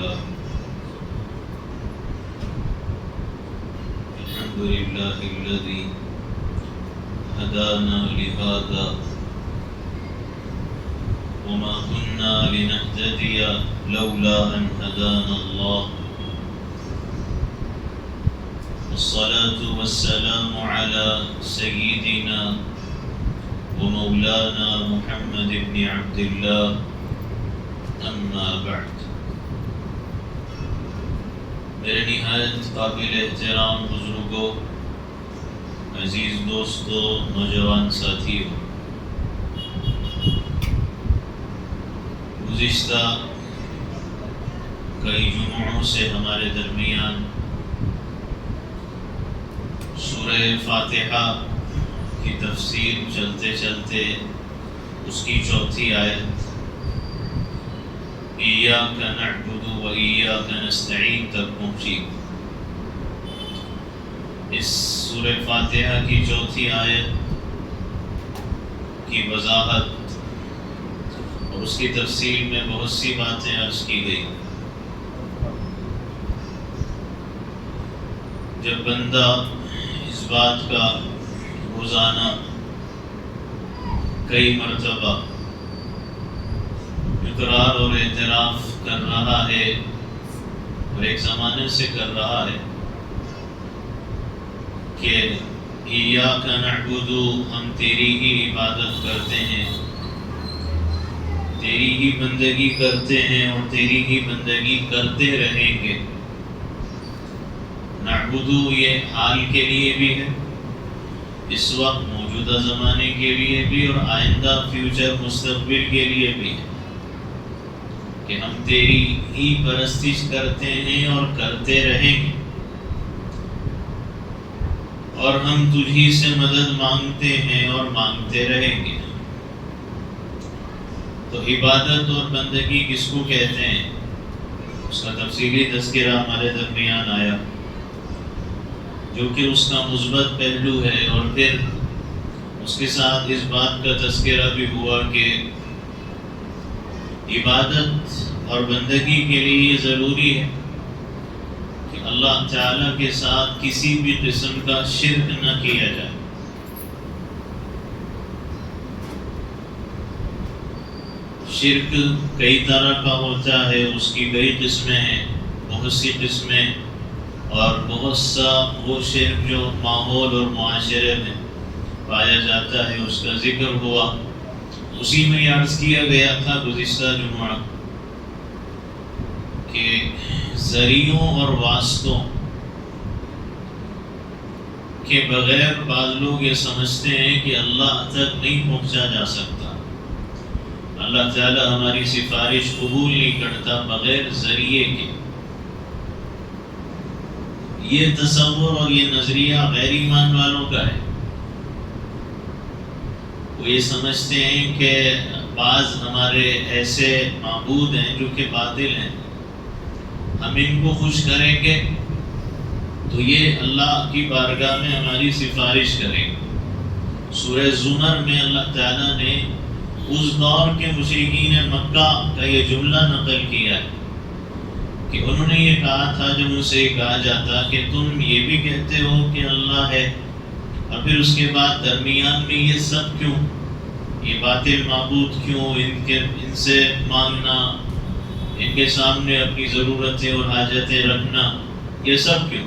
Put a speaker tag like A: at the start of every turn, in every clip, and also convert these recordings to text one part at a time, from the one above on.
A: لله الحمد لله الذي هدانا لهذا وما كنا لنهتدي لولا أن هدانا الله والصلاة والسلام على سيدنا ومولانا محمد بن عبد الله اما بعد. میرے نہایت قابل احترام بزرگوں، عزیز دوستوں، نوجوان ساتھیوں، گزشتہ کئی جمعوں سے ہمارے درمیان سورہ فاتحہ کی تفسیر چلتے چلتے اس کی چوتھی آیت ایاک نعبد و ایاک نستعین تک پہنچی. اس سورہ فاتحہ کی چوتھی آیت کی وضاحت اور اس کی تفصیل میں بہت سی باتیں عرض کی گئی. جب بندہ اس بات کا روزانہ کئی مرتبہ اقرار اور اعتراف کر رہا ہے اور ایک زمانے سے کر رہا ہے کہ ایاک نعبد، ہم تیری ہی عبادت کرتے ہیں، تیری ہی بندگی کرتے ہیں اور تیری ہی بندگی کرتے رہیں گے. نعبد یہ حال کے لیے بھی ہے، اس وقت موجودہ زمانے کے لیے بھی، اور آئندہ فیوچر مستقبل کے لیے بھی ہے کہ ہم تیری ہی پرستش کرتے ہیں اور کرتے رہیں گے، اور ہم تجھی سے مدد مانگتے ہیں اور مانگتے رہیں گے. تو عبادت اور بندگی کس کو کہتے ہیں، اس کا تفصیلی تذکرہ ہمارے درمیان آیا، جو کہ اس کا مثبت پہلو ہے، اور پھر اس کے ساتھ اس بات کا تذکرہ بھی ہوا کہ عبادت اور بندگی کے لیے یہ ضروری ہے کہ اللہ تعالیٰ کے ساتھ کسی بھی قسم کا شرک نہ کیا جائے. شرک کئی طرح کا ہوتا ہے، اس کی کئی قسمیں ہیں، بہت سی قسمیں، اور بہت سا وہ شرک جو ماحول اور معاشرے میں پایا جاتا ہے اس کا ذکر ہوا. اسی میں عرض کیا گیا تھا گزشتہ جمعہ کہ ذریعوں اور واسطوں کے بغیر بعض لوگ یہ سمجھتے ہیں کہ اللہ تک نہیں پہنچا جا سکتا، اللہ تعالی ہماری سفارش قبول نہیں کرتا بغیر ذریعے کے. یہ تصور اور یہ نظریہ غیر ایمان والوں کا ہے. وہ یہ سمجھتے ہیں کہ بعض ہمارے ایسے معبود ہیں جو کہ باطل ہیں، ہم ان کو خوش کریں گے تو یہ اللہ کی بارگاہ میں ہماری سفارش کریں گے. سورہ زمر میں اللہ تعالیٰ نے اس دور کے مشرکین مکہ کا یہ جملہ نقل کیا ہے کہ انہوں نے یہ کہا تھا، جب ان سے کہا جاتا کہ تم یہ بھی کہتے ہو کہ اللہ ہے، اور پھر اس کے بعد درمیان میں یہ سب کیوں، یہ باطل معبود کیوں، ان سے مانگنا، ان کے سامنے اپنی ضرورتیں اور حاجتیں رکھنا، یہ سب کیوں؟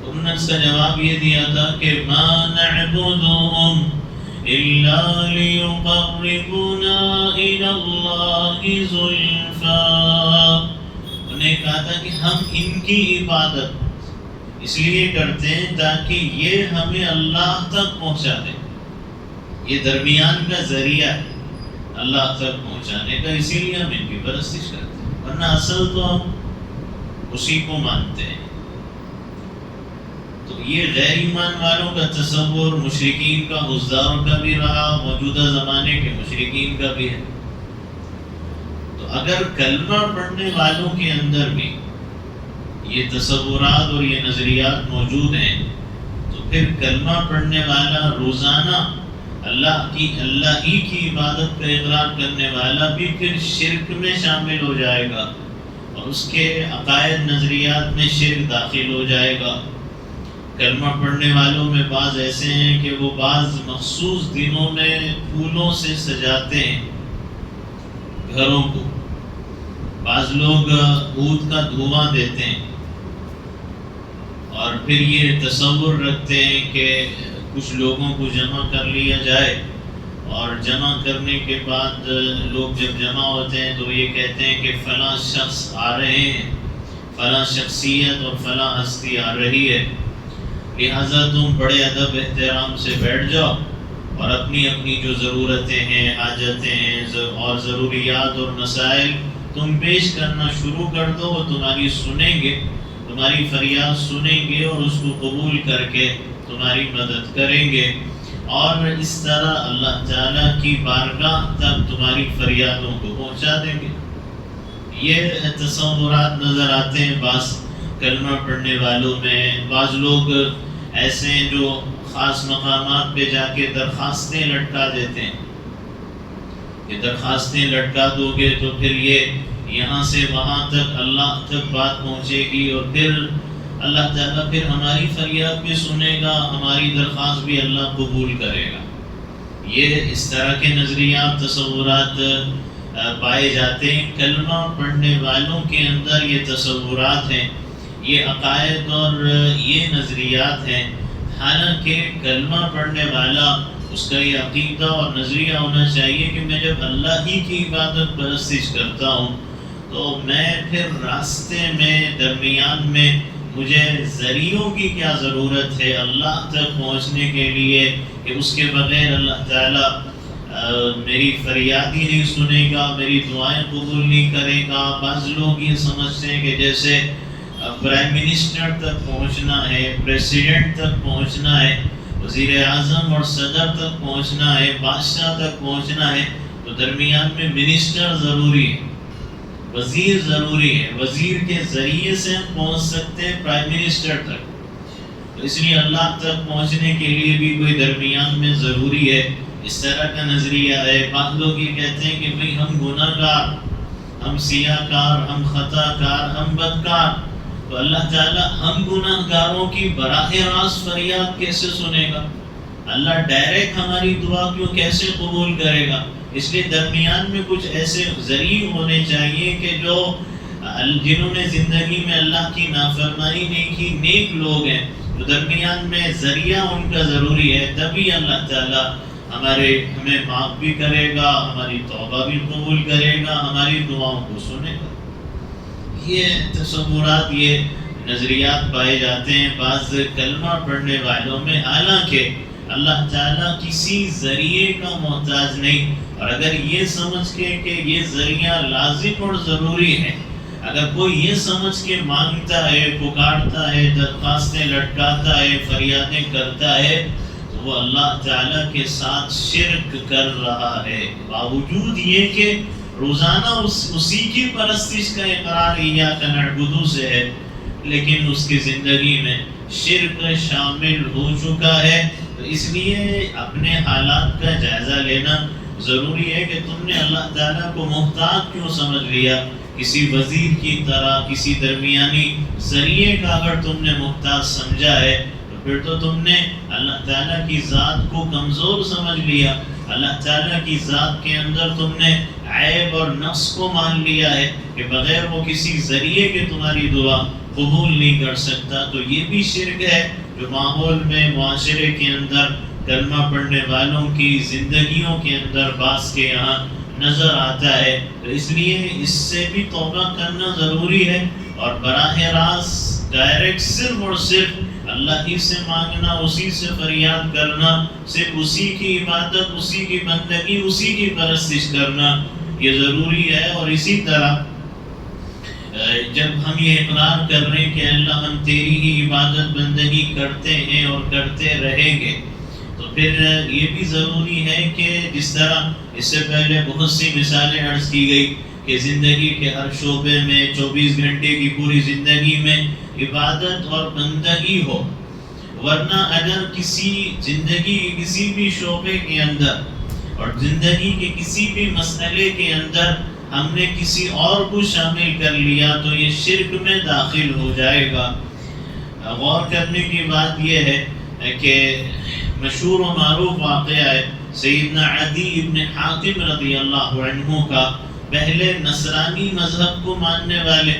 A: انہوں نے اس کا جواب یہ دیا تھا کہ ما نعبدهم الا ليقربونا الى الله زلفى. انہیں کہا تھا کہ ہم ان کی عبادت اس لیے کرتے ہیں تاکہ یہ ہمیں اللہ تک پہنچا دے. یہ درمیان کا ذریعہ ہے اللہ تک پہنچانے کا، اسی لیے ہم ان کی پرستش کرتے ہیں، ورنہ اصل تو ہم اسی کو مانتے ہیں. تو یہ غیر ایمان والوں کا تصور مشرکین کا، حضار کا بھی رہا، موجودہ زمانے کے مشرکین کا بھی ہے. تو اگر کلمہ پڑھنے والوں کے اندر بھی یہ تصورات اور یہ نظریات موجود ہیں تو پھر کلمہ پڑھنے والا روزانہ اللہ ہی کی عبادت کا اقرار کرنے والا بھی پھر شرک میں شامل ہو جائے گا، اور اس کے عقائد نظریات میں شرک داخل ہو جائے گا۔ کلمہ پڑھنے والوں میں بعض ایسے ہیں کہ وہ بعض مخصوص دنوں میں پھولوں سے سجاتے ہیں گھروں کو، بعض لوگ عود کا دھواں دیتے ہیں اور پھر یہ تصور رکھتے ہیں کہ کچھ لوگوں کو جمع کر لیا جائے، اور جمع کرنے کے بعد لوگ جب جمع ہوتے ہیں تو یہ کہتے ہیں کہ فلاں شخص آ رہے ہیں، فلاں شخصیت اور فلاں ہستی آ رہی ہے، لہٰذا تم بڑے ادب احترام سے بیٹھ جاؤ اور اپنی اپنی جو ضرورتیں ہیں، حاجتیں ہیں اور ضروریات اور مسائل تم پیش کرنا شروع کر دو، وہ تمہاری سنیں گے، تمہاری فریاد سنیں گے اور اس کو قبول کر کے تمہاری مدد کریں گے، اور اس طرح اللہ تعالیٰ کی بارگاہ تک تمہاری فریادوں کو پہنچا دیں گے۔ یہ تصورات نظر آتے ہیں بعض کلمہ پڑھنے والوں میں۔ بعض لوگ ایسے ہیں جو خاص مقامات پہ جا کے درخواستیں لٹکا دیتے ہیں کہ درخواستیں لٹکا دو گے تو پھر یہ یہاں سے وہاں تک اللہ تک بات پہنچے گی، اور پھر اللہ تعالیٰ پھر ہماری فریاد بھی سنے گا، ہماری درخواست بھی اللہ قبول کرے گا۔ یہ اس طرح کے نظریات، تصورات پائے جاتے ہیں۔ کلمہ پڑھنے والوں کے اندر یہ تصورات ہیں، یہ عقائد اور یہ نظریات ہیں۔ حالانکہ کلمہ پڑھنے والا، اس کا یہ عقیدہ اور نظریہ ہونا چاہیے کہ میں جب اللہ ہی کی عبادت پرستش کرتا ہوں تو میں پھر راستے میں، درمیان میں مجھے ذریعوں کی کیا ضرورت ہے اللہ تک پہنچنے کے لیے، کہ اس کے بغیر اللہ تعالیٰ میری فریاد ہی نہیں سنے گا، میری دعائیں قبول نہیں کرے گا۔ بعض لوگ یہ سمجھتے ہیں کہ جیسے پرائم منسٹر تک پہنچنا ہے، پریسیڈنٹ تک پہنچنا ہے، وزیر اعظم اور صدر تک پہنچنا ہے، بادشاہ تک پہنچنا ہے، تو درمیان میں منسٹر ضروری ہے، وزیر ضروری ہے، وزیر کے ذریعے سے ہم پہنچ سکتے ہیں پرائم منسٹر تک، تو اس لیے اللہ تک پہنچنے کے لیے بھی کوئی درمیان میں ضروری ہے۔ اس طرح کا نظریہ ہے۔ بعض لوگ یہ کہتے ہیں کہ بھئی ہم گناہ گار، ہم سیاہ کار، ہم خطا کار، ہم بدکار، تو اللہ تعالیٰ ہم گناہ گاروں کی براہ راست فریاد کیسے سنے گا؟ اللہ ڈائریکٹ ہماری دعا کیوں کیسے قبول کرے گا؟ اس لیے درمیان میں کچھ ایسے ذریعے ہونے چاہیے کہ جو جنہوں نے زندگی میں اللہ کی نافرمانی نہیں کی، نیک لوگ ہیں، تو درمیان میں ذریعہ ان کا ضروری ہے، تبھی اللہ تعالیٰ ہمیں معاف بھی کرے گا، ہماری توبہ بھی قبول کرے گا، ہماری دعاؤں کو سنے گا۔ یہ تصورات، یہ نظریات پائے جاتے ہیں بعض کلمہ پڑھنے والوں میں، حالانکہ اللہ تعالیٰ کسی ذریعے کا محتاج نہیں۔ اور اگر یہ سمجھ کے کہ یہ ذریعہ لازم اور ضروری ہے، اگر کوئی یہ سمجھ کے مانگتا ہے، پکارتا ہے، درخواستیں لٹکاتا ہے، فریادیں کرتا ہے، تو وہ اللہ تعالیٰ کے ساتھ شرک کر رہا ہے، باوجود یہ کہ روزانہ اسی کی پرستش کا اقرار ایاک نعبد سے ہے، لیکن اس کی زندگی میں شرک شامل ہو چکا ہے۔ تو اس لیے اپنے حالات کا جائزہ لینا ضروری ہے کہ تم نے اللہ تعالیٰ کو محتاج کیوں سمجھ لیا، کسی وزیر کی طرح، کسی درمیانی ذریعے کا اگر تم نے محتاج سمجھا ہے تو پھر تو تم نے اللہ تعالیٰ کی ذات کو کمزور سمجھ لیا، اللہ تعالیٰ کی ذات کے اندر تم نے عیب اور نقص کو مان لیا ہے کہ بغیر وہ کسی ذریعے کے تمہاری دعا قبول نہیں کر سکتا۔ تو یہ بھی شرک ہے جو ماحول میں، معاشرے کے اندر کلمہ پڑھنے والوں کی زندگیوں کے اندر بعض کے یہاں نظر آتا ہے۔ تو اس لیے اس سے بھی توبہ کرنا ضروری ہے، اور براہ راست ڈائریکٹ صرف اور صرف اللہ ہی سے مانگنا، اسی سے فریاد کرنا، صرف اسی کی عبادت، اسی کی بندگی، اسی کی پرستش کرنا یہ ضروری ہے۔ اور اسی طرح جب ہم یہ اقرار کر رہے ہیں کہ اللہ ہم تیری ہی عبادت بندگی کرتے ہیں اور کرتے رہیں گے، تو پھر یہ بھی ضروری ہے کہ جس طرح اس سے پہلے بہت سی مثالیں عرض کی گئی کہ زندگی کے ہر شعبے میں 24 گھنٹے کی پوری زندگی میں عبادت اور بندگی ہو، ورنہ اگر زندگی کے کسی بھی شعبے کے اندر اور زندگی کے کسی بھی مسئلے کے اندر ہم نے کسی اور کو شامل کر لیا تو یہ شرک میں داخل ہو جائے گا۔ غور کرنے کی بات یہ ہے کہ مشہور و معروف واقعہ ہے سیدنا عدی ابن حاتم رضی اللہ عنہ کا۔ پہلے نصرانی مذہب کو ماننے والے،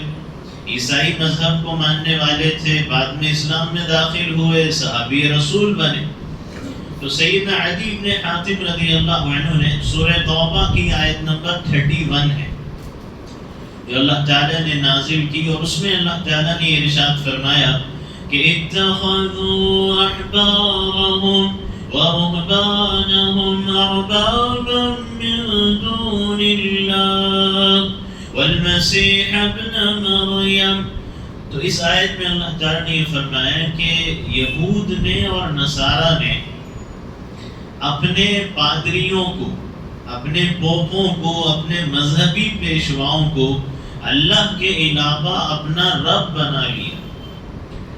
A: عیسائی مذہب کو ماننے والے تھے، بعد میں اسلام میں داخل ہوئے، صحابی رسول بنے۔ تو سیدنا عدی ابن حاتم رضی اللہ عنہ نے سورہ توبہ کی آیت نمبر 31 ہے جو اللہ تعالیٰ نے نازل کی، اور اس میں اللہ تعالیٰ نے ارشاد فرمایا کہ اتخذوا احبارهم ورهبانهم اربابا من دون الله والمسيح ابن مریم۔ تو اس آیت میں اللہ تعالیٰ نے یہ فرمایا کہ یہود نے اور نصارہ نے اپنے پادریوں کو، اپنے پوپوں کو، اپنے مذہبی پیشواؤں کو اللہ کے علاوہ اپنا رب بنا لیا،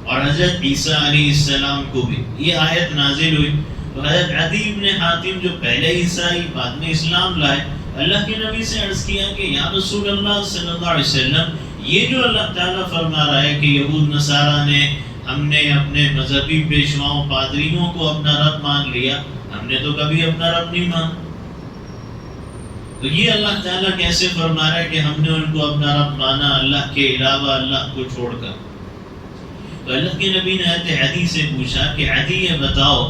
A: اور حضرت عیسیٰ علیہ السلام کو بھی۔ یہ آیت نازل ہوئی تو حضرت عدی ابن حاتم جو پہلے عیسائی بعد میں اسلام لائے، اللہ کے نبی سے عرض کیا کہ یا رسول اللہ صلی اللہ علیہ وسلم، یہ جو اللہ تعالیٰ فرما رہا ہے کہ یہود نصارہ نے، ہم نے اپنے مذہبی پیشواؤں پادریوں کو اپنا رب مان لیا، ہم نے تو کبھی اپنا رب نہیں مانا، تو یہ اللہ تعالیٰ کیسے فرما رہا ہے کہ ہم نے ان کو اپنا رب مانا اللہ کے علاوہ، اللہ کو چھوڑ کر؟ تو اللہ کے نبی نے حضرت عدی سے پوچھا کہ عدی یہ بتاؤ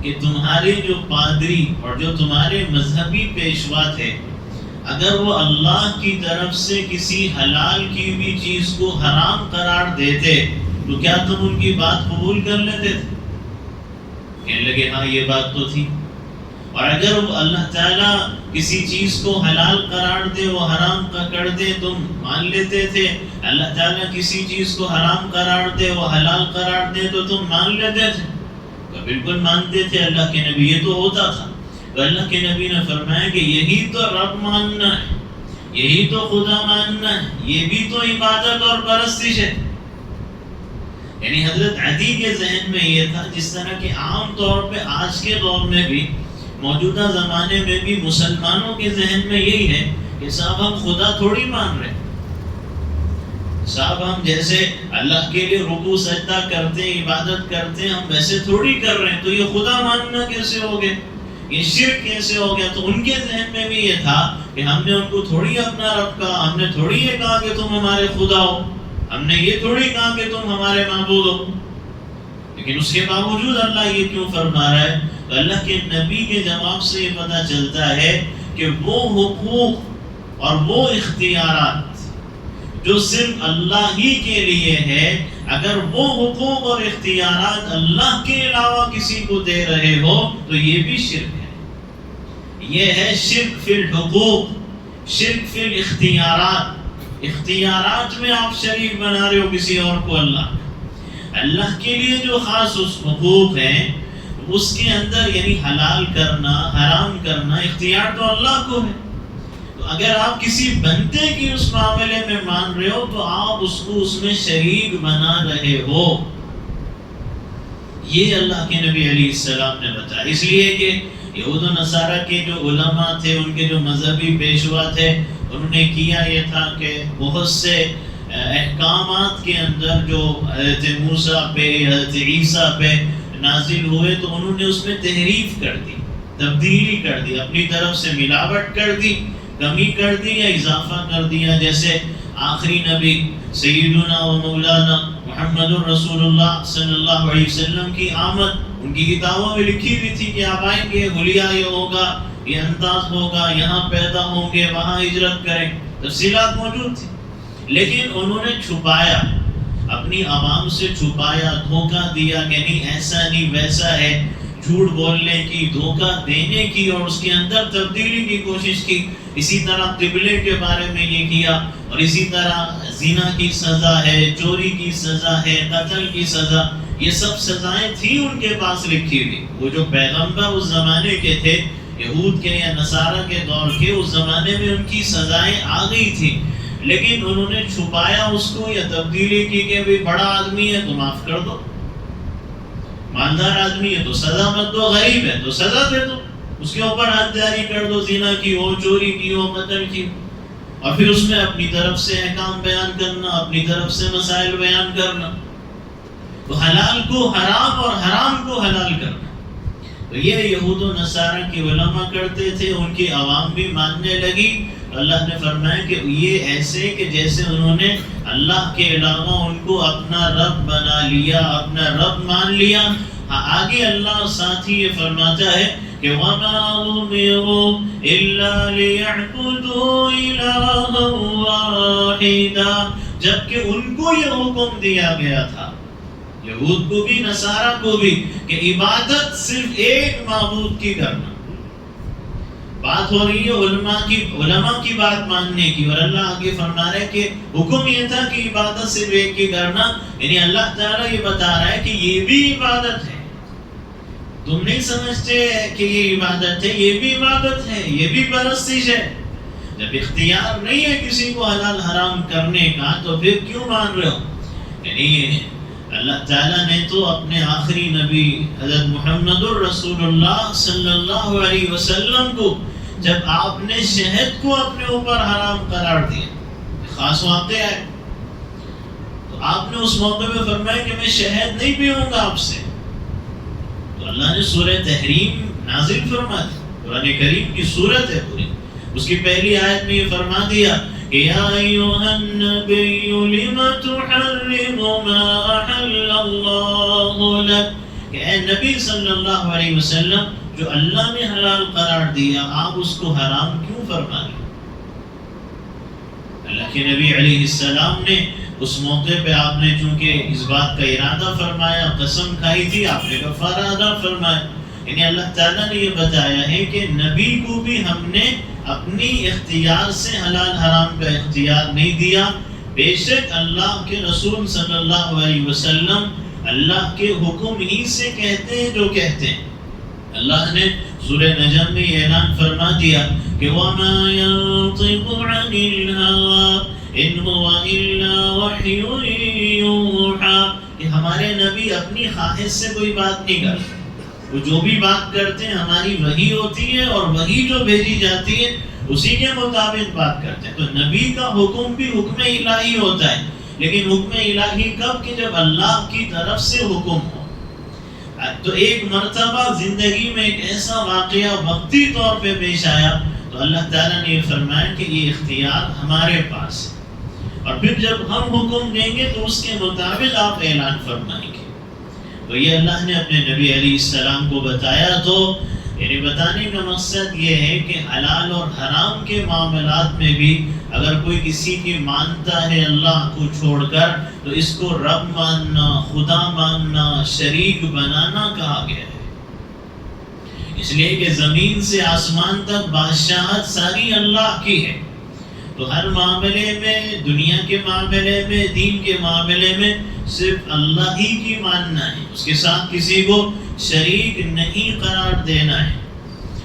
A: کہ تمہارے جو پادری اور جو تمہارے مذہبی پیشوا تھے، اگر وہ اللہ کی طرف سے کسی حلال کی ہوئی چیز کو حرام قرار دیتے تو کیا تم ان کی بات قبول کر لیتے تھے؟ کہنے لگے ہاں یہ بات تو تھی۔ اور اگر وہ اللہ تعالیٰ کسی چیز کو حلال قرار دے، وہ حرام کر دے، تم مان لیتے تھے؟ اللہ تعالیٰ کسی چیز کو حرام قرار دے، وہ حلال قرار دے تو تم مان لیتے تھے؟ تو بالکل مانتے تھے اللہ کے نبی، یہ تو ہوتا تھا۔ تو اللہ کے نبی نے فرمایا کہ یہی تو رب ماننا ہے، یہی تو خدا ماننا ہے، یہ بھی تو عبادت اور پرستش ہے۔ یعنی حضرت عدی کے ذہن میں یہ تھا، جس طرح کہ عام طور پہ آج کے دور میں بھی، موجودہ زمانے میں بھی مسلمانوں کے ذہن میں یہی ہے کہ صاحب ہم خدا تھوڑی مان رہے ہیں، صاحب ہم جیسے اللہ کے لیے رکوع سجدہ کرتے ہیں، عبادت کرتے ہیں، ہم ویسے تھوڑی کر رہے ہیں، تو یہ خدا ماننا کیسے ہو گیا، یہ شرک کیسے ہو گیا؟ تو ان کے ذہن میں بھی یہ تھا کہ ہم نے ان کو تھوڑی اپنا رب کہا، ہم نے تھوڑی یہ کہا کہ تم ہمارے خدا ہو، ہم نے یہ تھوڑی کہا کہ تم ہمارے معبود ہو۔ لیکن اس کے باوجود اللہ یہ کیوں فرما رہا ہے؟ تو اللہ کے نبی کے جواب سے یہ پتہ چلتا ہے کہ وہ حقوق اور وہ اختیارات جو صرف اللہ ہی کے لیے ہے، اگر وہ حقوق اور اختیارات اللہ کے علاوہ کسی کو دے رہے ہو تو یہ بھی شرک ہے۔ یہ ہے شرک فی الحقوق، شرک فی الاختیارات۔ اختیارات میں آپ شریک بنا رہے ہو کسی اور کو اللہ کے لیے جو خاص حقوق ہیں اس کے اندر، یعنی حلال کرنا، حرام کرنا، اختیار تو اللہ کو ہے۔ تو اگر آپ کسی بندے کی اس معاملے میں مان رہے ہو تو آپ اس کو اس میں شریک بنا رہے ہو۔ یہ اللہ کے نبی علیہ السلام نے بتایا، اس لیے کہ یہود و نصارہ کے جو علماء تھے، ان کے جو مذہبی پیشوا تھے، انہوں نے کیا یہ تھا کہ بہت سے احکامات کے اندر جو حضرت موسیٰ پہ، حضرت عیسیٰ پہ نازل ہوئے، تو انہوں نے اس میں تحریف کر دی، تبدیلی کر دی، اپنی طرف سے ملاوٹ کر دی، کمی کر دی یا اضافہ کر دیا۔ جیسے آخری نبی سیدنا و مولانا محمد رسول اللہ صلی اللہ علیہ وسلم کی آمد ان کی کتابوں میں لکھی ہوئی تھی کہ آپ آئیں گے، حلیہ یہ ہوگا، یہ انداز ہوگا، یہاں پیدا ہوں گے، وہاں ہجرت کریں، تفصیلات موجود تھی، لیکن انہوں نے چھپایا، اپنی عوام سے چھپایا، دھوکہ دیا کہ نہیں ایسا نہیں ویسا ہے، جھوٹ بولنے کی، دھوکہ دینے کی، اور اس کے اندر تبدیلی کی کوشش کی۔ اسی طرح قبلے کے بارے میں یہ کیا، اور اسی طرح زنا کی سزا ہے، چوری کی سزا ہے، قتل کی سزا، یہ سب سزائیں تھیں ان کے پاس لکھی ہوئی۔ وہ جو پیغمبر اس زمانے کے تھے، یہود کے یا نصارہ کے دور کے، اس زمانے میں ان کی سزائیں آ گئی تھیں، لیکن انہوں نے چھپایا اس کو یا تبدیلی کی کہ بھی بڑا آدمی ہے تو معاف کر دو، مالدار آدمی ہے تو سزا مت دو، غریب ہے تو سزا دے دو، اس کے اوپر حد جاری کر دو، زنا کی ہو، چوری کی ہو، قتل کی ہو۔ اور پھر اس میں اپنی طرف سے احکام بیان کرنا، اپنی طرف سے مسائل بیان کرنا، تو حلال کو حرام اور حرام کو حلال کرنا. تو یہ یہود و نصارہ کے علماء کرتے تھے، ان کی عوام بھی ماننے لگی. اللہ نے فرمایا کہ یہ ایسے کہ جیسے انہوں نے اللہ کے علاوہ ان کو اپنا رب بنا لیا، اپنا رب مان لیا. آگے اللہ ساتھ ہی یہ فرماتا ہے کہ وَمَا أُمِرُوا إِلَّا لِيَعْبُدُوا إِلَٰهًا وَاحِدًا، جبکہ ان کو یہ حکم دیا گیا تھا، یہود کو بھی نصارہ کو بھی، کہ عبادت صرف ایک معبود کی کرنا. بات ہو رہی ہے علماء کی بات ماننے کی، اور اللہ آگے فرما رہا ہے کہ حکم یہ تھا کہ عبادت صرف ایک کی کرنا. یعنی اللہ تعالیٰ یہ بتا رہا ہے کہ یہ بھی عبادت ہے. تم نہیں سمجھتے کہ یہ عبادت ہے، یہ بھی عبادت ہے، یہ بھی پرستش ہے. جب اختیار نہیں ہے کسی کو حلال حرام کرنے کا تو پھر کیوں مان رہے ہو؟ یعنی اللہ تعالیٰ نے تو اپنے آخری نبی حضرت محمد الرسول اللہ صلی اللہ علیہ وسلم کو، جب آپ نے شہد کو اپنے اوپر حرام قرار دیا، خاص واقعہ ہے، تو آپ نے اس موقع میں فرمایا کہ میں شہد نہیں پیوں گا آپ سے. تو اللہ نے سورہ تحریم نازل فرما دی، قرآن کریم کی سورت ہے پوری. اس کی پہلی آیت میں یہ فرما دیا کہ یا ایھا النبی لم تحرم ما احل اللہ لک، کہ اے نبی صلی اللہ علیہ وسلم جو اللہ نے حلال قرار دیا آپ اس کو حرام کیوں فرما رہے؟ اللہ کے نبی علیہ السلام نے اس موقع پہ آپ نے چونکہ اس بات کا ارادہ فرمایا، قسم کھائی تھی، آپ نے کفارہ ادا فرمایا. یعنی اللہ تعالیٰ نے یہ بتایا ہے کہ نبی کو بھی ہم نے اپنی اختیار سے حلال حرام کا اختیار نہیں دیا. بے شک اللہ کے رسول صلی اللہ علیہ وسلم اللہ کے حکم ہی سے کہتے ہیں جو کہتے ہیں. اللہ نے سورہ نجم میں یہ اعلان فرما دیا کہ وَمَا يَنطِقُ عَنِ الْهَوَىٰ إِنْ هُوَ إِلَّا وَحْيٌ يُوحَىٰ، کہ ہمارے نبی اپنی خواہش سے کوئی بات نہیں کرتے، وہ جو بھی بات کرتے ہیں ہماری وحی ہوتی ہے، اور وحی جو بھیجی جاتی ہے اسی کے مطابق بات کرتے ہیں. تو نبی کا حکم بھی حکم الہی ہوتا ہے، لیکن حکم الہی کب؟ کہ جب اللہ کی طرف سے حکم ہو. تو ایک مرتبہ زندگی میں ایک ایسا واقعہ وقتی طور پہ پیش آیا تو اللہ تعالیٰ نے یہ فرمایا کہ یہ اختیار ہمارے پاس ہے، اور پھر جب ہم حکم دیں گے تو اس کے مطابق آپ اعلان فرمائیں گے. تو یہ اللہ نے اپنے نبی علیہ السلام کو بتایا. تو یعنی بتانے کا مقصد یہ ہے کہ حلال اور حرام کے معاملات میں بھی اگر کوئی کسی کی مانتا ہے اللہ کو چھوڑ کر تو اس کو رب ماننا، خدا ماننا، شریک بنانا کہا گیا ہے. اس لیے کہ زمین سے آسمان تک بادشاہت ساری اللہ کی ہے. تو ہر معاملے میں، دنیا کے معاملے میں، دین کے معاملے میں صرف اللہ ہی کی ماننا ہے، اس کے ساتھ کسی کو شریک نہیں قرار دینا ہے.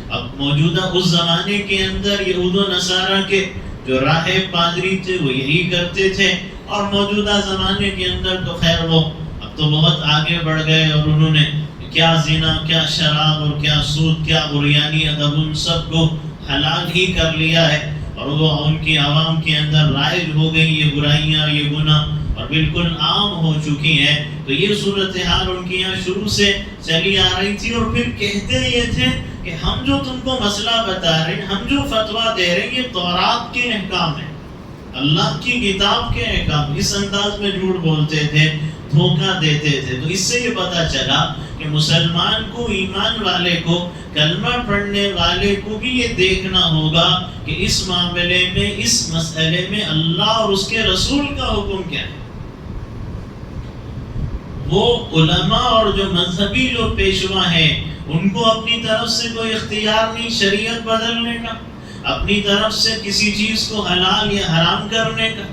A: اب موجودہ اس زمانے کے اندر یہود و نصارہ کے جو راہب پادری تھے وہ یہی کرتے تھے، اور موجودہ زمانے کے اندر تو خیر وہ اب تو بہت آگے بڑھ گئے، اور انہوں نے کیا زنا، کیا شراب اور کیا سود، کیا عریانی ادب، ان سب کو حلال ہی کر لیا ہے، اور وہ ان کی عوام کے اندر رائج ہو گئی یہ برائیاں، یہ گناہ، اور بالکل عام ہو چکی ہیں. تو یہ صورتحال ان کی یہاں شروع سے چلی آ رہی تھی، اور پھر کہتے یہ تھے کہ ہم جو تم کو مسئلہ بتا رہے ہیں، ہم جو فتویٰ دے رہے ہیں، یہ تورات کے احکام ہیں، اللہ کی کتاب کے احکام. اس انداز میں جھوٹ بولتے تھے، دھوکہ دیتے تھے. تو اس سے یہ پتہ چلا کہ مسلمان کو، ایمان والے کو، کلمہ پڑھنے والے کو بھی یہ دیکھنا ہوگا کہ اس معاملے میں، اس مسئلے میں اللہ اور اس کے رسول کا حکم کیا ہے. وہ علماء اور جو مذہبی جو پیشوا ہیں ان کو اپنی طرف سے کوئی اختیار نہیں شریعت بدلنے کا، اپنی طرف سے کسی چیز کو حلال یا حرام کرنے کا،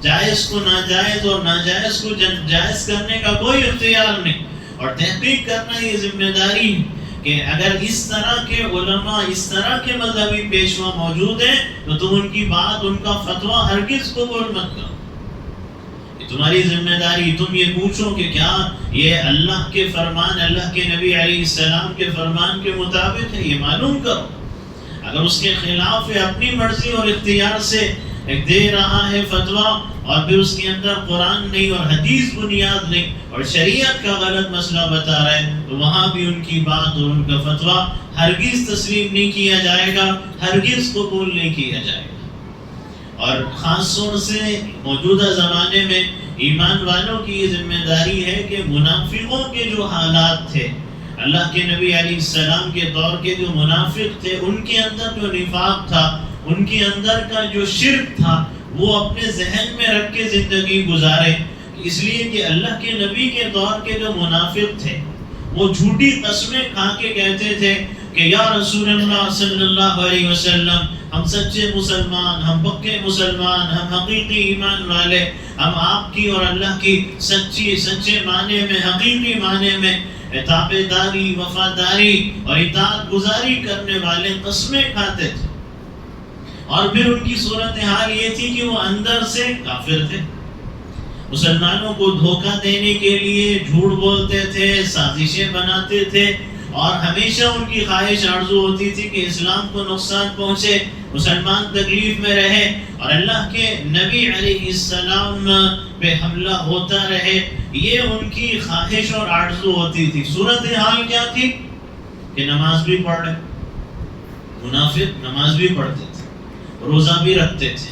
A: جائز کو ناجائز اور ناجائز کو جائز کرنے کا کوئی اختیار نہیں. اور تحقیق کرنا یہ ذمہ داری ہے کہ اگر اس طرح کے علماء، اس طرح کے مذہبی پیشوا موجود ہیں تو تم ان کی بات، ان کا فتویٰ ہرگز قبول مت کرو. تمہاری ذمہ داری، تم یہ پوچھو کہ کیا یہ اللہ کے فرمان، اللہ کے نبی علیہ السلام کے فرمان کے مطابق ہے، یہ معلوم کرو. اگر اس کے خلاف ہے، اپنی مرضی اور اختیار سے ایک دے رہا ہے فتویٰ اور پھر اس کے اندر قرآن نہیں اور حدیث بنیاد نہیں اور شریعت کا غلط مسئلہ بتا رہا ہے، تو وہاں بھی ان کی بات اور ان کا فتویٰ ہرگز تسلیم نہیں کیا جائے گا، ہرگز قبول نہیں کیا جائے گا۔ اور خاص طور سے موجودہ زمانے میں ایمان والوں کی یہ ذمہ داری ہے کہ منافقوں کے جو حالات تھے، اللہ کے نبی علیہ السلام کے دور کے جو منافق تھے، ان کے اندر جو نفاق تھا، ان کے اندر کا جو شرک تھا، وہ اپنے ذہن میں رکھ کے زندگی گزارے، اس لیے کہ اللہ کے نبی کے دور کے جو منافق تھے وہ جھوٹی قسمیں کھا کے کہتے تھے کہ یا رسول اللہ صلی اللہ علیہ وسلم، ہم سچے مسلمان، ہم پکے مسلمان، ہم حقیقی ایمان والے، ہم آپ کی اور اللہ کی سچے معنی میں، حقیقی معنی میں تابع داری، وفاداری اور اطاعت گزاری کرنے والے قسمیں کھاتے تھے۔ اور پھر ان کی صورتحال یہ تھی کہ وہ اندر سے کافر تھے، مسلمانوں کو دھوکہ دینے کے لیے جھوٹ بولتے تھے، سازشیں بناتے تھے، اور ہمیشہ ان کی خواہش آرزو ہوتی تھی کہ اسلام کو نقصان پہنچے، مسلمان تکلیف میں رہے اور اللہ کے نبی علیہ السلام پہ حملہ ہوتا رہے، یہ ان کی خواہش اور آرزو ہوتی تھی۔ صورتحال کیا تھی کہ نماز بھی پڑھ رہے، منافق نماز بھی پڑھتے تھے، روزہ بھی رکھتے تھے،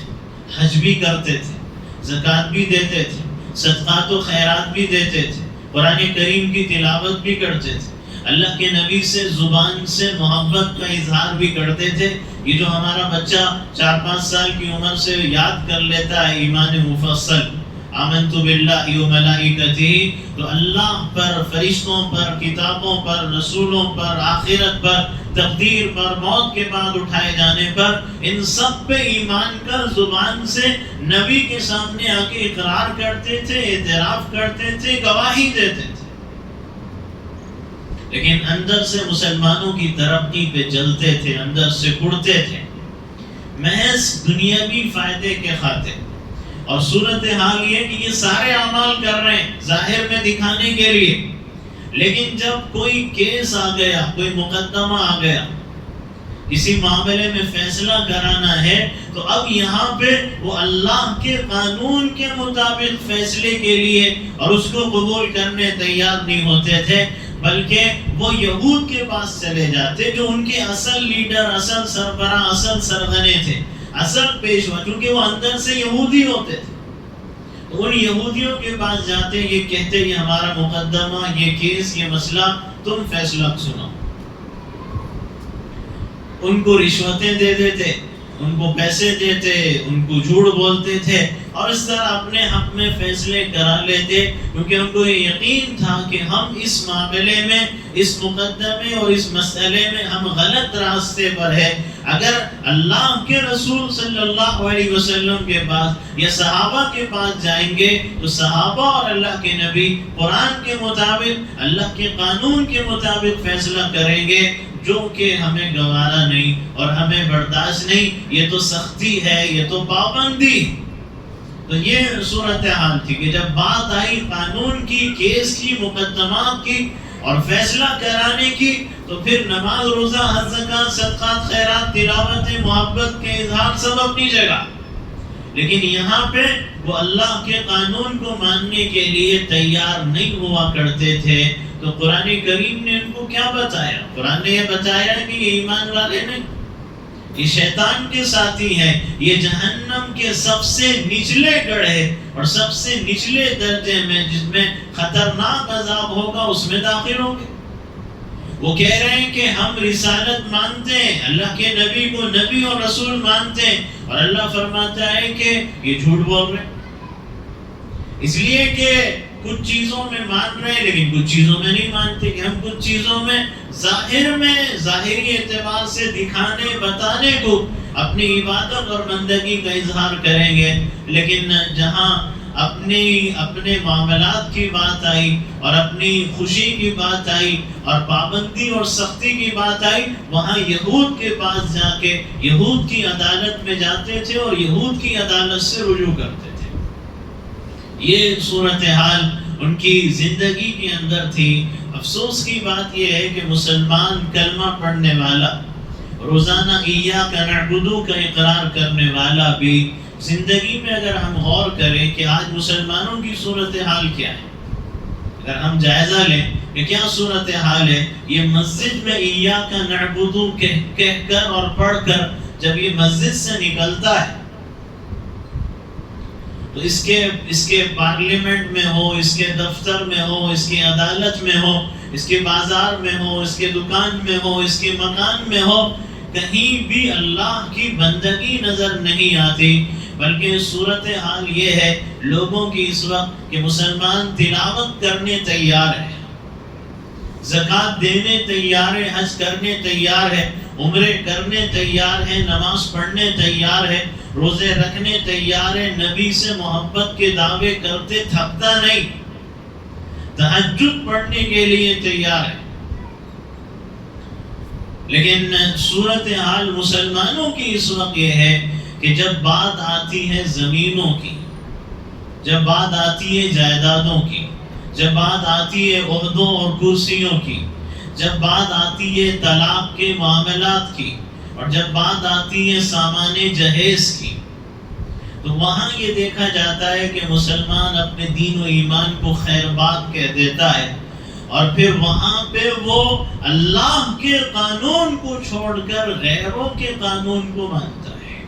A: حج بھی کرتے تھے، زکوٰۃ بھی دیتے تھے، صدقات و خیرات بھی دیتے تھے، قرآن کریم کی تلاوت بھی کرتے تھے، اللہ کے نبی سے زبان سے محبت کا اظہار بھی کرتے تھے۔ یہ جو ہمارا بچہ 4-5 سال کی عمر سے یاد کر لیتا ہے ایمان مفصل، آمنت باللہ و ملائکتہ، تو اللہ پر، فرشتوں پر، کتابوں پر، رسولوں پر، آخرت پر، تقدیر پر، موت کے بعد اٹھائے جانے پر، ان سب پہ ایمان کا زبان سے نبی کے سامنے آ کے اقرار کرتے تھے، اعتراف کرتے تھے، گواہی دیتے تھے، لیکن اندر سے مسلمانوں کی ترقی پہ جلتے تھے، اندر سے کڑتے تھے، محض دنیاوی فائدے کے خاطر۔ اور صورتحال یہ کہ یہ سارے اعمال کر رہے ہیں ظاہر میں دکھانے کے لیے، لیکن جب کوئی کیس آ گیا، کوئی مقدمہ آ گیا، کسی معاملے میں فیصلہ کرانا ہے، تو اب یہاں پہ وہ اللہ کے قانون کے مطابق فیصلے کے لیے اور اس کو قبول کرنے تیار نہیں ہوتے تھے، بلکہ وہ یہود کے پاس چلے جاتے جو ان کے اصل لیڈر، اصل سربراہ، اصل سرغنے تھے، اصل پیشوا، کیونکہ وہ اندر سے یہودی ہوتے تھے، تو ان یہودیوں کے پاس جاتے، یہ کہتے یہ ہمارا مقدمہ، یہ کیس، یہ مسئلہ، تم فیصلہ سنو۔ ان کو رشوتیں دے دیتے، ان کو پیسے دیتے، ان کو جھوٹ بولتے تھے، اور اس طرح اپنے حق میں فیصلے کرا لیتے، کیونکہ ان کو یہ یقین تھا کہ ہم اس معاملے میں، اس مقدمے اور اس مسئلے میں ہم غلط راستے پر ہیں۔ اگر اللہ کے رسول صلی اللہ علیہ وسلم کے پاس یا صحابہ کے پاس جائیں گے تو صحابہ اور اللہ کے نبی قرآن کے مطابق، اللہ کے قانون کے مطابق فیصلہ کریں گے، جو کہ ہمیں گوارا نہیں اور ہمیں برداشت نہیں، یہ تو سختی ہے، یہ تو پابندی۔ تو یہ صورتحال تھی کہ جب بات آئی قانون کی، کیس کی، مقدمات کی اور فیصلہ کرانے کی، تو پھر نماز، روزہ، حج، زکوٰۃ، صدقات، خیرات، تلاوت، محبت کے اظہار سب اپنی جگہ، لیکن یہاں پہ وہ اللہ کے قانون کو ماننے کے لیے تیار نہیں ہوا کرتے تھے۔ تو قرآن کریم نے ان کو کیا بتایا؟ قرآن نے یہ بتایا کہ یہ ایمان والے نہیں، یہ شیطان کے ساتھی ہیں، یہ جہنم کے سب سے نچلے گڑھے اور سب سے نچلے درجے میں، جس میں خطرناک عذاب ہوگا، اس میں داخل ہوں گے۔ وہ کہہ رہے ہیں کہ ہم رسالت مانتے ہیں، اللہ کے نبی کو نبی اور رسول مانتے ہیں، اور اللہ فرماتا ہے کہ یہ جھوٹ بول رہے ہیں، اس لیے کہ کچھ چیزوں میں مان رہے ہیں لیکن کچھ چیزوں میں نہیں مانتے، کہ ہم کچھ چیزوں میں ظاہری اعتبار سے دکھانے، بتانے کو اپنی عبادت اور بندگی کا اظہار کریں گے، لیکن جہاں اپنے معاملات کی بات آئی اور اپنی خوشی کی بات آئی اور پابندی اور سختی کی بات آئی، وہاں یہود کے پاس جا کے یہود کی عدالت میں جاتے تھے اور یہود کی عدالت سے رجوع کرتے تھے۔ یہ صورتحال ان کی زندگی کے اندر تھی۔ افسوس کی بات یہ ہے کہ مسلمان کلمہ پڑھنے والا، روزانہ ایاک نعبدو کا اقرار کرنے والا بھی زندگی میں اگر ہم غور کریں کہ آج مسلمانوں کی صورتحال کیا ہے، اگر ہم جائزہ لیں کہ کیا صورتحال ہے، یہ مسجد میں ایاک نعبدو کہہ کر اور پڑھ کر جب یہ مسجد سے نکلتا ہے تو اس کے پارلیمنٹ میں ہو، اس کے دفتر میں ہو، اس کی عدالت میں ہو، اس کے بازار میں ہو، اس کے دکان میں ہو، اس کے مکان میں ہو، کہیں بھی اللہ کی بندگی نظر نہیں آتی، بلکہ صورتحال یہ ہے لوگوں کی اس وقت کہ مسلمان تلاوت کرنے تیار ہے، زکوٰۃ دینے تیار ہے، حج کرنے تیار ہے، عمرے کرنے تیار ہے، نماز پڑھنے تیار ہے، روزے رکھنے تیار ہے، نبی سے محبت کے دعوے کرتے تھکتا نہیں، تہجد پڑھنے کے لیے تیار ہے۔ لیکن صورتحال مسلمانوں کی اس وقت یہ ہے کہ جب بات آتی ہے زمینوں کی، جب بات آتی ہے جائیدادوں کی، جب بات آتی ہے عہدوں اور کرسیوں کی، جب بات آتی ہے طلاق کے معاملات کی، اور جب بات آتی ہے سامان جہیز کی، تو وہاں یہ دیکھا جاتا ہے کہ مسلمان اپنے دین و ایمان کو خیر بات کہہ دیتا ہے، اور پھر وہاں پہ وہ اللہ کے قانون کو چھوڑ کر غیروں کے قانون کو مانتا ہے۔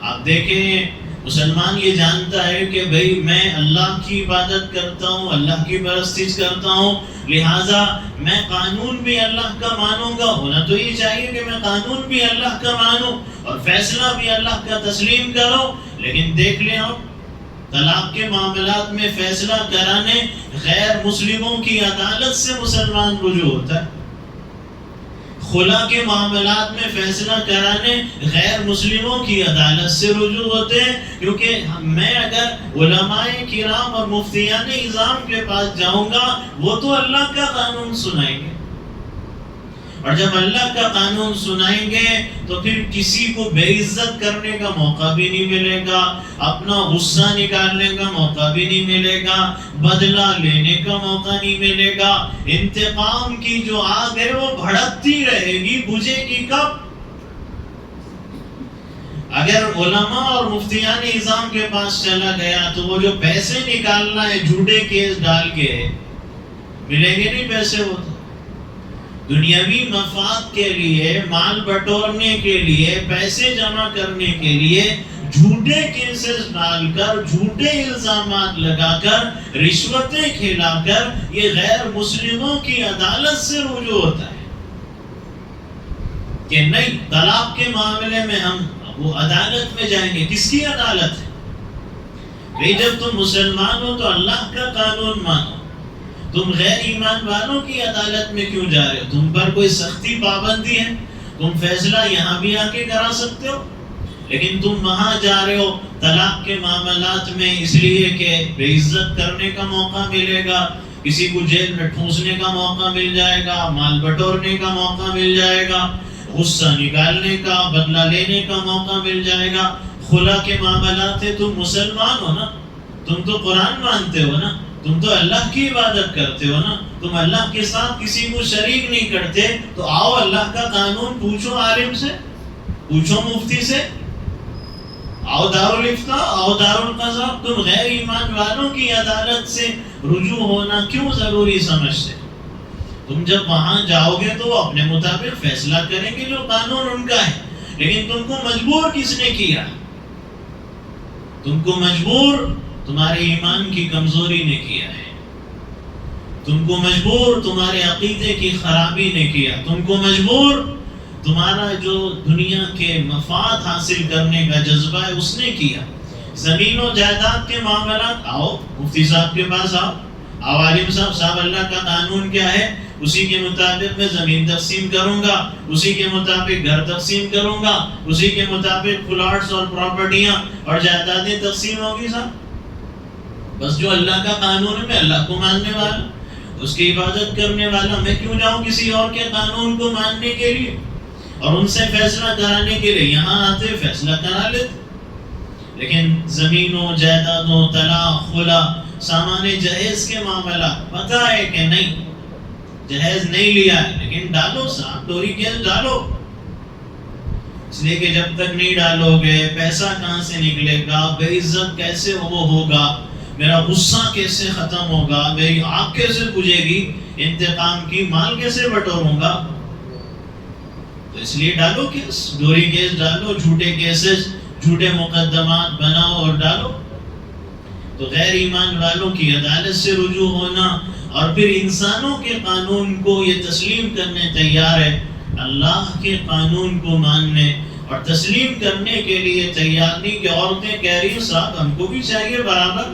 A: آپ دیکھیں مسلمان یہ جانتا ہے کہ بھئی میں اللہ کی عبادت کرتا ہوں، اللہ کی پرستش کرتا ہوں، لہٰذا میں قانون بھی اللہ کا مانوں گا۔ ہونا تو یہ چاہیے کہ میں قانون بھی اللہ کا مانوں اور فیصلہ بھی اللہ کا تسلیم کرو، لیکن دیکھ لیں آپ طلاق کے معاملات میں فیصلہ کرانے غیر مسلموں کی عدالت سے مسلمان رجوع ہوتا ہے، خلا کے معاملات میں فیصلہ کرانے غیر مسلموں کی عدالت سے رجوع ہوتے ہیں، کیونکہ میں اگر علماء کرام اور مفتیان نظام کے پاس جاؤں گا وہ تو اللہ کا قانون سنائیں گے، اور جب اللہ کا قانون سنائیں گے تو پھر کسی کو بے عزت کرنے کا موقع بھی نہیں ملے گا، اپنا غصہ نکالنے کا موقع بھی نہیں ملے گا، بدلہ لینے کا موقع نہیں ملے گا، انتقام کی جو آگ ہے وہ بھڑکتی رہے گی، بجھے گی کب؟ اگر علماء اور مفتیان نظام کے پاس چلا گیا تو وہ جو پیسے نکالنا ہے جھوٹے کیس ڈال کے ملیں گے نہیں پیسے، وہ تو دنیاوی مفاد کے لیے، مال بٹورنے کے لیے، پیسے جمع کرنے کے لیے جھوٹے کیسز ڈال کر، جھوٹے الزامات لگا کر، رشوتیں کھلا کر یہ غیر مسلموں کی عدالت سے رجوع ہوتا ہے کہ نہیں طلاق کے معاملے میں ہم وہ عدالت میں جائیں گے۔ کس کی عدالت ہے بھئی؟ جب تم مسلمان ہو تو اللہ کا قانون مانو، تم غیر ایمان والوں کی عدالت میں کیوں جا رہے ہو؟ تم پر کوئی سختی پابندی ہے؟ تم فیصلہ یہاں بھی آ کے کرا سکتے ہو، لیکن تم وہاں جا رہے ہو طلاق کے معاملات میں اس لیے کہ بے عزت کرنے کا موقع ملے گا، کسی کو جیل میں ٹھونسنے کا موقع مل جائے گا، مال بٹورنے کا موقع مل جائے گا، غصہ نکالنے کا، بدلہ لینے کا موقع مل جائے گا۔ خلا کے معاملات ہے، تم مسلمان ہو نا، تم تو قرآن مانتے ہو نا، تم تو اللہ کی عبادت کرتے ہو نا، تم اللہ کے ساتھ کسی کو شریک نہیں کرتے، تو آؤ اللہ کا قانون پوچھو عالم سے، پوچھو مفتی سے، آؤ دارالفتاء، آؤ دارالقضاء۔ تم غیر ایمان والوں کی عدالت سے رجوع ہونا کیوں ضروری سمجھتے؟ تم جب وہاں جاؤ گے تو وہ اپنے مطابق فیصلہ کریں گے جو قانون ان کا ہے، لیکن تم کو مجبور کس نے کیا؟ تم کو مجبور تمہارے ایمان کی کمزوری نے کیا ہے، تم کو مجبور تمہارے عقیدے کی خرابی نے کیا، تم کو مجبور تمہارا جو دنیا کے مفاد حاصل کرنے کا جذبہ ہے اس نے کیا۔ زمین و جائیداد کے معاملات، آؤ مفتی صاحب کے پاس، آؤ عالم صاحب اللہ کا قانون کیا ہے، اسی کے مطابق میں زمین تقسیم کروں گا، اسی کے مطابق گھر تقسیم کروں گا، اسی کے مطابق پلاٹس اور پراپرٹیاں اور جائیدادیں تقسیم ہوگی صاحب۔ بس جو اللہ کا قانون ہے، میں اللہ کو ماننے والا، اس کی عبادت کرنے والا، میں کیوں جاؤں کسی اور کے قانون کو ماننے کے لیے اور ان سے فیصلہ کرانے کے لیے؟ یہاں آتے فیصلہ کرا لیتے۔ لیکن زمینوں، جائیدادوں، طلاق، خلا، سامان جہیز کے معاملات، پتہ ہے کہ نہیں جہیز نہیں لیا ہے لیکن ڈالو، صاحب ڈوری کیس ڈالو، اس لیے کہ جب تک نہیں ڈالو گے پیسہ کہاں سے نکلے گا، بے عزت کیسے وہ ہوگا، میرا غصہ کیسے ختم ہوگا، میری آنکھ کیسے بجھے گی، انتقام کی مال کیسے بٹوروں گا. تو اس لیے ڈالو کیس، ڈوری کیس ڈالو، جھوٹے کیسز، جھوٹے مقدمات بناؤ اور ڈالو. تو غیر ایمان والوں کی عدالت سے رجوع ہونا اور پھر انسانوں کے قانون کو یہ تسلیم کرنے تیار ہے، اللہ کے قانون کو ماننے اور تسلیم کرنے کے لیے تیار نہیں. کہ عورتیں کہہ رہی ہیں صاحب ہم کو بھی چاہیے برابر،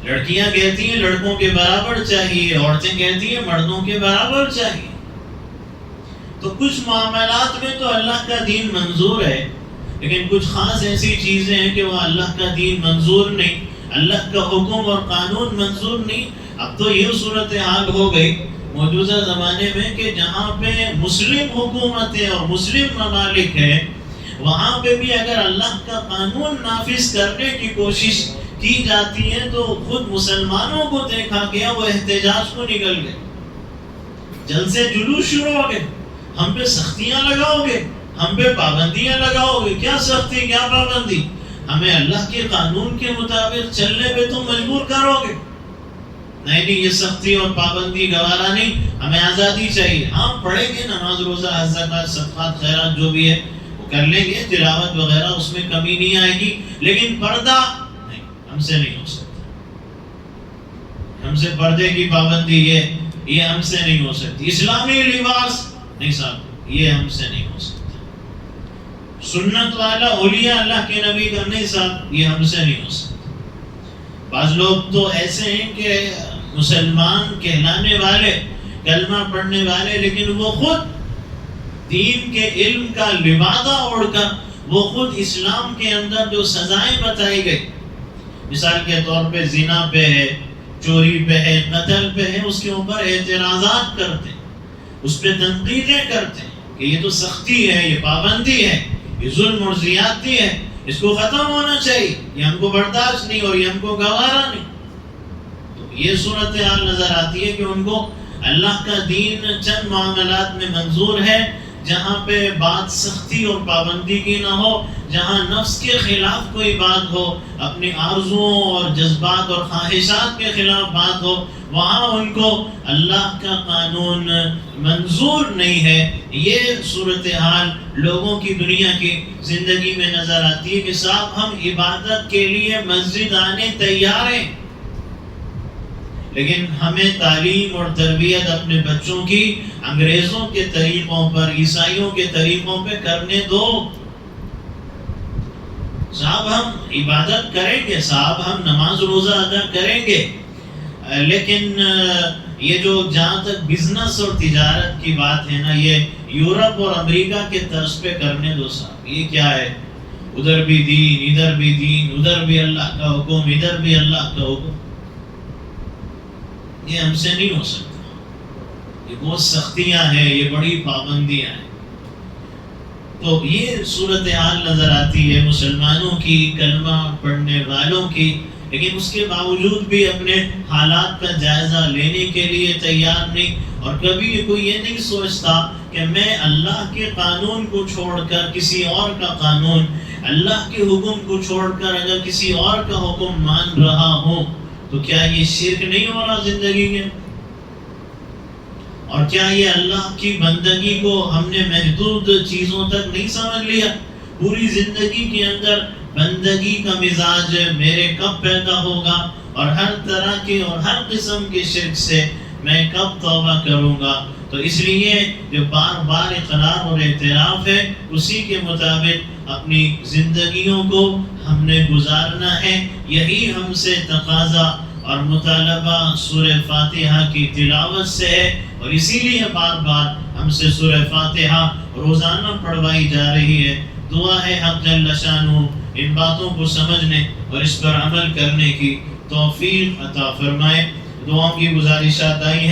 A: لڑکیاں کہتی ہیں لڑکوں کے برابر چاہیے، عورتیں کہتی ہیں مردوں کے برابر چاہیے. تو کچھ معاملات میں تو اللہ کا دین منظور ہے، لیکن کچھ خاص ایسی چیزیں ہیں کہ وہ اللہ کا دین منظور نہیں، اللہ کا حکم اور قانون منظور نہیں. اب تو یہ صورتحال ہو گئی موجودہ زمانے میں کہ جہاں پہ مسلم حکومتیں اور مسلم ممالک ہیں، وہاں پہ بھی اگر اللہ کا قانون نافذ کرنے کی کوشش کی جاتی ہے تو خود مسلمانوں کو دیکھا گیا وہ احتجاج کو نکل گئے، جلسے جلوس شروع ہو گئے، ہم پہ سختیاں لگاؤ گے، ہم پہ پابندیاں لگاؤ گے. کیا سختی کیا پابندی، ہمیں اللہ کے قانون کے مطابق چلنے پہ تم مجبور کرو گے. نہیں یہ سختی اور پابندی گوارا نہیں، ہمیں آزادی چاہیے. ہاں پڑھیں گے نماز روزہ حج زکات صدقات خیرات جو بھی ہے وہ کر لیں گے، تلاوت وغیرہ اس میں کمی نہیں آئے گی، لیکن پردہ نہیں، ہم سے نہیں ہو سکتا. ہم سے پردے کی پابندی یہ ہم سے نہیں ہو سکتی. اسلامی لباس نہیں صاحب یہ ہم سے نہیں ہو سکتا. سنت والا اولیاء اللہ کے نبی کا نہیں صاحب یہ ہم سے نہیں ہو سکتا. بعض لوگ تو ایسے ہیں کہ مسلمان کہلانے والے، کلمہ پڑھنے والے، لیکن وہ خود دین کے علم کا لبادہ اوڑھ کر وہ خود اسلام کے اندر جو سزائیں بتائی گئی، مثال کے طور پہ زنا پہ ہے، چوری پہ ہے، قتل پہ ہے، اس کے اوپر اعتراضات کرتے ہیں، اس پہ تنقیدیں کرتے ہیں کہ یہ تو سختی ہے، یہ پابندی ہے، یہ ظلم اور زیادتی ہے، اس کو ختم ہونا چاہیے، یہ ہم کو برداشت نہیں اور یہ ہم کو گوارا نہیں. تو یہ صورتحال نظر آتی ہے کہ ان کو اللہ کا دین چند معاملات میں منظور ہے جہاں پہ بات سختی اور پابندی کی نہ ہو، جہاں نفس کے خلاف کوئی بات ہو، اپنی آرزوؤں اور جذبات اور خواہشات کے خلاف بات ہو، وہاں ان کو اللہ کا قانون منظور نہیں ہے. یہ صورتحال لوگوں کی دنیا کی زندگی میں نظر آتی ہے کہ صاحب ہم عبادت کے لیے مسجد آنے تیار ہیں، لیکن ہمیں تعلیم اور تربیت اپنے بچوں کی انگریزوں کے طریقوں پر، عیسائیوں کے طریقوں پہ کرنے دو. صاحب ہم عبادت کریں گے، صاحب ہم نماز روزہ ادا کریں گے، لیکن یہ جو جہاں تک بزنس اور تجارت کی بات ہے نا، یہ یورپ اور امریکہ کے طرز پہ کرنے دو صاحب. یہ کیا ہے، ادھر بھی دین، ادھر بھی دین، ادھر بھی اللہ کا حکم، ادھر بھی اللہ کا حکم. یہ ہم سے نہیں ہو سکتا، یہ بہت سختیاں ہیں، یہ بڑی پابندیاں ہیں. تو یہ صورتحال نظر آتی ہے مسلمانوں کی، کلمہ پڑھنے والوں کی، لیکن اس کے باوجود بھی اپنے حالات کا جائزہ لینے کے لیے تیار نہیں. اور کبھی کوئی یہ نہیں سوچتا کہ میں اللہ کے قانون کو چھوڑ کر کسی اور کا قانون، اللہ کے حکم کو چھوڑ کر اگر کسی اور کا حکم مان رہا ہوں تو کیا یہ شرک نہیں ہو رہا زندگی میں؟ اور کیا یہ اللہ کی بندگی کو ہم نے محدود چیزوں تک نہیں سمجھ لیا؟ پوری زندگی کے اندر بندگی کا مزاج میرے کب پیدا ہوگا، اور ہر طرح کے اور ہر قسم کے شرک سے میں کب توبہ کروں گا؟ تو اس لیے جو بار بار اقرار اور اعتراف ہے اسی کے مطابق اپنی زندگیوں کو ہم نے گزارنا ہے. یہی ہم سے تقاضا اور مطالبہ سورہ فاتحہ کی تلاوت سے ہے، اور اسی لیے بار بار ہم سے سورہ فاتحہ روزانہ پڑھوائی جا رہی ہے. دعا ہے حق جل شانہ ان باتوں کو سمجھنے اور اس پر عمل کرنے کی توفیق عطا فرمائے. دعاؤں کی گزارشات آئی ہیں.